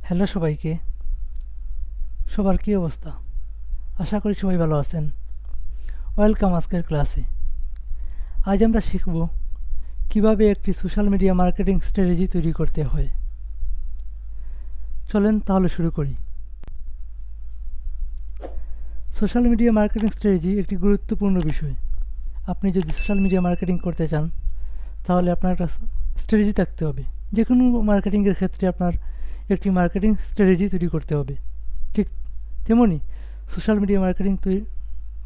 Hello সবাইকে, সবার কী অবস্থা? আশা করি সবাই ভালো আছেন। ওয়েলকাম আজকের ক্লাসে। আজ আমরা শিখব কিভাবে একটি সোশ্যাল মিডিয়া মার্কেটিং স্ট্র্যাটেজি তৈরি করতে হয়। চলেন তাহলে শুরু করি। সোশ্যাল মিডিয়া মার্কেটিং স্ট্র্যাটেজি একটি গুরুত্বপূর্ণ বিষয়। আপনি যদি সোশ্যাল মিডিয়া মার্কেটিং করতে চান তাহলে আপনার একটা স্ট্র্যাটেজি থাকতে হবে। যে কোনো মার্কেটিংয়ের ক্ষেত্রে আপনার একটি মার্কেটিং স্ট্র্যাটেজি তৈরি করতে হবে। ঠিক তেমনি সোশ্যাল মিডিয়া মার্কেটিং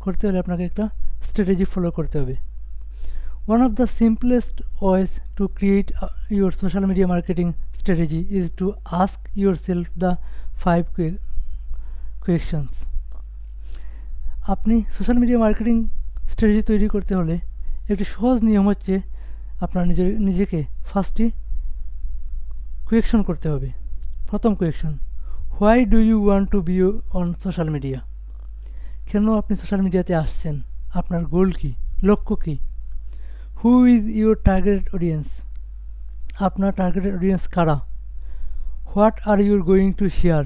করতে হলে আপনাকে একটা স্ট্র্যাটেজি ফলো করতে হবে। One of the simplest ways to create your social media marketing strategy is to ask yourself the 5 questions. আপনি সোশ্যাল মিডিয়া মার্কেটিং স্ট্র্যাটেজি তৈরি করতে হলে একটি সহজ নিয়ম হচ্ছে আপনার নিজেকে ফার্স্টে কোয়েকশন করতে হবে। প্রথম question, why do you want to be on social media? কেন আপনি সোশ্যাল মিডিয়াতে আসছেন? আপনার গোল কী, লক্ষ্য কী? Who is your targeted audience? আপনার টার্গেটেড অডিয়েন্স কারা? What are you going to share?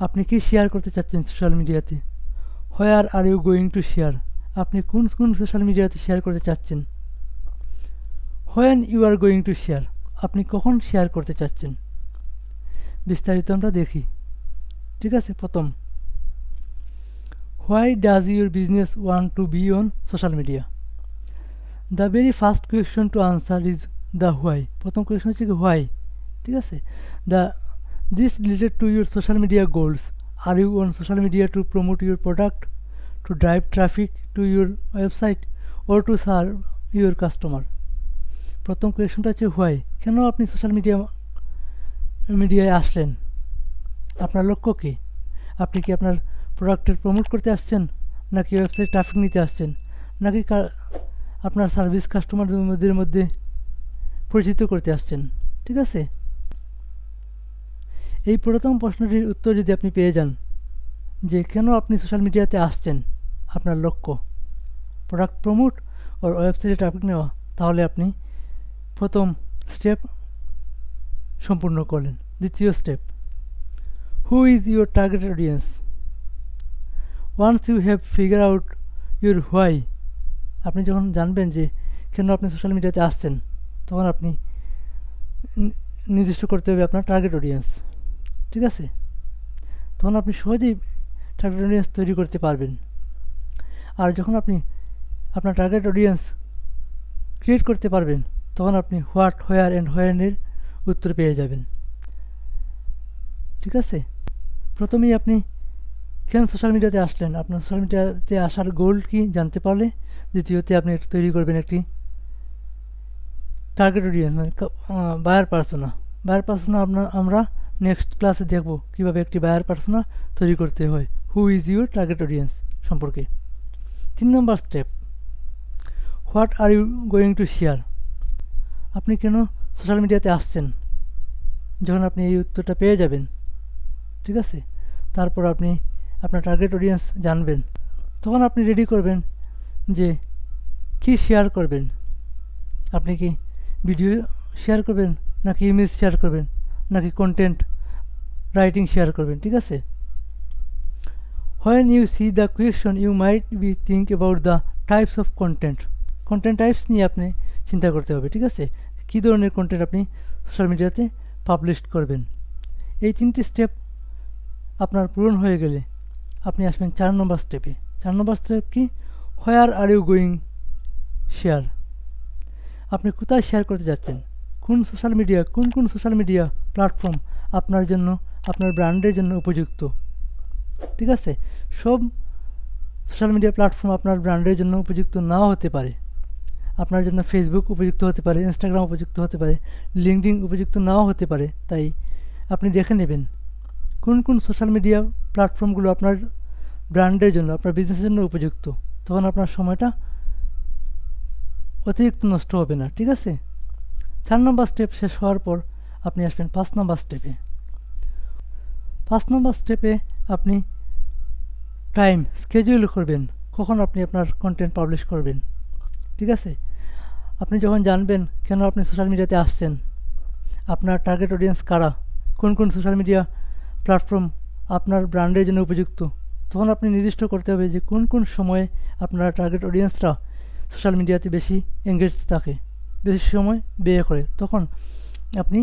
আপনি কি শেয়ার করতে চাচ্ছেন সোশ্যাল মিডিয়াতে? Where are you going to share? আপনি কোন কোন সোশ্যাল মিডিয়াতে শেয়ার করতে চাচ্ছেন? When you are going to share? আপনি কখন শেয়ার করতে চাচ্ছেন? বিস্তারিত আমরা দেখি। ঠিক আছে, প্রথম, why does your business want to be on social media? The very first question to answer is the why. প্রথম কোয়েশ্চন হচ্ছে কি হোয়াই। ঠিক আছে, this related to your social media goals. Are you on social media to promote your product, to drive traffic to your website, or to serve your customer? প্রথম কোয়েশ্চনটা হচ্ছে why. কেন আপনি সোশ্যাল মিডিয়ায় আসলেন? আপনার লক্ষ্য কী? আপনি কি আপনার প্রোডাক্টের প্রমোট করতে আসছেন, নাকি ওয়েবসাইট ট্রাফিক নিতে আসছেন, নাকি আপনার সার্ভিস কাস্টমারদের মধ্যে পরিচিত করতে আসছেন? ঠিক আছে, এই প্রথম প্রশ্নটির উত্তর যদি আপনি পেয়ে যান যে কেন আপনি সোশ্যাল মিডিয়াতে আসছেন, আপনার লক্ষ্য প্রোডাক্ট প্রমোট ও ওয়েবসাইটে ট্রাফিক নেওয়া, তাহলে আপনি প্রথম স্টেপ সম্পূর্ণ করলেন। দ্বিতীয় step, who is your targeted audience? Once you have figure out your why, আপনি যখন জানবেন যে কেন আপনি সোশ্যাল মিডিয়াতে আসছেন, তখন আপনি নির্দিষ্ট করতে হবে আপনার টার্গেট অডিয়েন্স। ঠিক আছে, তখন আপনি সহজেই টার্গেট অডিয়েন্স তৈরি করতে পারবেন। আর যখন আপনি আপনার টার্গেট অডিয়েন্স ক্রিয়েট করতে পারবেন, তখন আপনি হোয়াট, হোয়ার অ্যান্ড হোয়েনের উত্তর পেয়ে যাবেন। ঠিক আছে, প্রথমেই আপনি কেন সোশ্যাল মিডিয়াতে আসলেন, আপনার সোশ্যাল মিডিয়াতে আসার গোল কি জানতে পারলে দ্বিতীয়তে আপনি তৈরি করবেন একটি টার্গেট অডিয়েন্স, মানে বায়ার পার্সোনা। বায়ার পার্সোনা আমরা নেক্সট ক্লাসে দেখব কীভাবে একটি বায়ার পার্সোনা তৈরি করতে হয় who is your target audience সম্পর্কে। 3 নম্বর step, what are you going to share? আপনি কেন সোশ্যাল মিডিয়াতে আসছেন? যখন আপনি এই উত্তরটা পেয়ে যাবেন, ঠিক আছে, তারপর আপনি আপনার টার্গেট অডিয়েন্স জানবেন, তখন আপনি রেডি করবেন যে কি শেয়ার করবেন। আপনি কি ভিডিও শেয়ার করবেন, নাকি ইমেজ শেয়ার করবেন, নাকি কন্টেন্ট রাইটিং শেয়ার করবেন? ঠিক আছে, when you see the question you might be think about the types of content types নিয়ে আপনি চিন্তা করতে হবে। ঠিক আছে, কী ধরনের কন্টেন্ট আপনি সোশ্যাল মিডিয়াতে পাবলিশ করবেন। এই 3টি স্টেপ আপনার পূরণ হয়ে গেলে আপনি আসবেন 4 নম্বর স্টেপে। 4 নম্বর স্টেপ কি, হোয়ার আর ইউ গোয়িং শেয়ার? আপনি কোথায় শেয়ার করতে যাচ্ছেন? কোন সোশ্যাল মিডিয়া প্ল্যাটফর্ম আপনার জন্য, আপনার ব্র্যান্ডের জন্য উপযুক্ত? ঠিক আছে, সব সোশ্যাল মিডিয়া প্ল্যাটফর্ম আপনার ব্র্যান্ডের জন্য উপযুক্ত নাও হতে পারে। আপনার জন্য ফেসবুক উপযুক্ত হতে পারে, ইনস্টাগ্রাম উপযুক্ত হতে পারে, লিঙ্কডইন উপযুক্ত নাও হতে পারে। তাই আপনি দেখে নেবেন কোন সোশ্যাল মিডিয়া প্ল্যাটফর্মগুলো আপনার ব্র্যান্ডের জন্য, আপনার বিজনেসের জন্য উপযুক্ত। তখন আপনার সময়টা অতিরিক্ত নষ্ট হবে না। ঠিক আছে, 4 নম্বর স্টেপ শেষ হওয়ার পর আপনি আসবেন 5 নম্বর স্টেপে। 5 নম্বর স্টেপে আপনি টাইম স্কেডিউল করবেন, কখন আপনি আপনার কন্টেন্ট পাবলিশ করবেন। ঠিক আছে, আপনি যখন জানবেন কেন আপনি সোশ্যাল মিডিয়াতে আসছেন, আপনার টার্গেট অডিয়েন্স কারা, কোন কোন সোশ্যাল মিডিয়া প্ল্যাটফর্ম আপনার ব্র্যান্ডের জন্য উপযুক্ত, তখন আপনি নির্দিষ্ট করতে হবে যে কোন কোন সময়ে আপনার টার্গেট অডিয়েন্সরা সোশ্যাল মিডিয়াতে বেশি এঙ্গেজ থাকে, বেশি সময় ব্যয় করে। তখন আপনি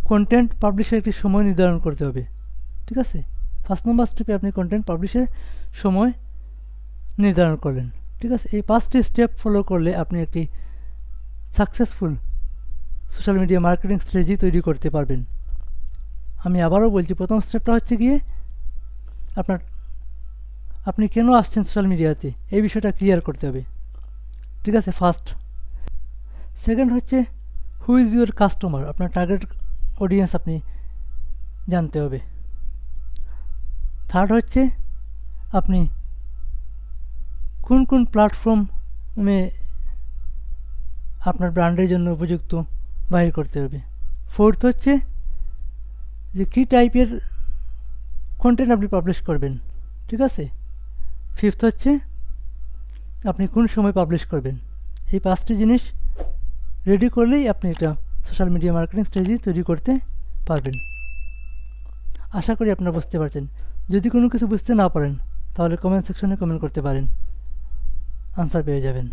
কন্টেন্ট পাবলিশের একটি সময় নির্ধারণ করতে হবে। ঠিক আছে, 5 নম্বর স্টেপে আপনি কন্টেন্ট পাবলিশের সময় নির্ধারণ করলেন। ঠিক আছে, এই 5টি স্টেপ ফলো করলে আপনি একটি successful social media marketing strategy তৈরি করতে পারবেন। আমি আবারও বলছি, প্রথম স্টেপটা হচ্ছে গিয়ে আপনি কেন আসছেন সোশ্যাল মিডিয়াতে, এই বিষয়টা ক্লিয়ার করতে হবে। ঠিক আছে, ফার্স্ট। সেকেন্ড হচ্ছে হু ইজ ইউর কাস্টমার, আপনার টার্গেট অডিয়েন্স আপনি জানতে হবে। থার্ড হচ্ছে আপনি কোন কোন প্ল্যাটফর্মে আপনার ব্র্যান্ডের জন্য উপযুক্ত বাহির করতে হবে। ফোর্থ হচ্ছে যে কী টাইপের কন্টেন্ট আপনি পাবলিশ করবেন। ঠিক আছে, ফিফথ হচ্ছে আপনি কোন সময় পাবলিশ করবেন। এই 5টি জিনিস রেডি করলেই আপনি একটা সোশ্যাল মিডিয়া মার্কেটিং স্ট্র্যাটেজি তৈরি করতে পারবেন। আশা করি আপনারা বুঝতে পারছেন। যদি কোনো কিছু বুঝতে না পারেন তাহলে কমেন্ট সেকশনে কমেন্ট করতে পারেন, আনসার পেয়ে যাবেন।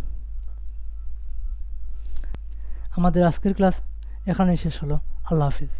আমাদের আজকের ক্লাস এখানেই শেষ হলো। আল্লাহ হাফিজ।